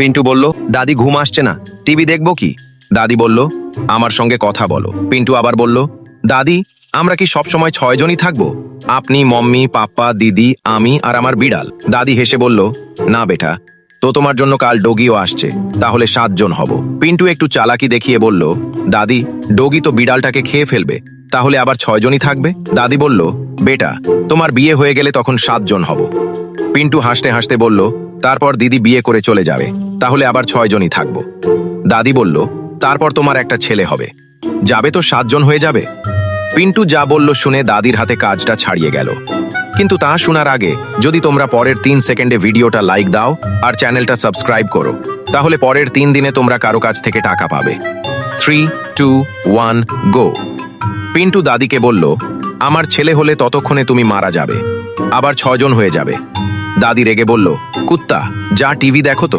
পিন্টু বলল, দাদি ঘুম আসছে না, টিভি দেখবো কি? দাদি বলল, আমার সঙ্গে কথা বলো। পিন্টু আবার বলল, দাদি আমরা কি সব সময় 6 জনই থাকবো? আপনি, মম্মি, পাপ্পা, দিদি, আমি আর আমার বিড়াল। দাদি হেসে বলল, না বেটা, তো তোমার জন্য কাল ডগিও আসছে, তাহলে 7 জন হব। পিন্টু একটু চালাকি দেখিয়ে বলল, দাদি ডগি তো বিড়ালটাকে খেয়ে ফেলবে, তাহলে আবার 6 জনই থাকবে। দাদি বলল, বেটা তোমার বিয়ে হয়ে গেলে তখন 7 জন হব। পিন্টু হাসতে হাসতে বলল, তারপর দিদি বিয়ে করে চলে যাবে, তাহলে আবার 6 জনই থাকবো। দাদি বলল, তারপর তোমার একটা ছেলে হবে, যাবে তো 7 জন হয়ে যাবে। পিন্টু যা বলল শুনে দাদির হাতে কাজটা ছাড়িয়ে গেল। কিন্তু তা শোনার আগে যদি তোমরা পরের 3 সেকেন্ডে ভিডিওটা লাইক দাও আর চ্যানেলটা সাবস্ক্রাইব করো, তাহলে পরের 3 দিনে তোমরা কারো কাছ থেকে টাকা পাবে। 3, 2, 1, গো। পিন্টু দাদিকে বলল, আমার ছেলে হলে ততক্ষণে তুমি মারা যাবে, আবার 6 জন হয়ে যাবে। দাদি রেগে বলল, কুত্তা যা টিভি দেখো তো।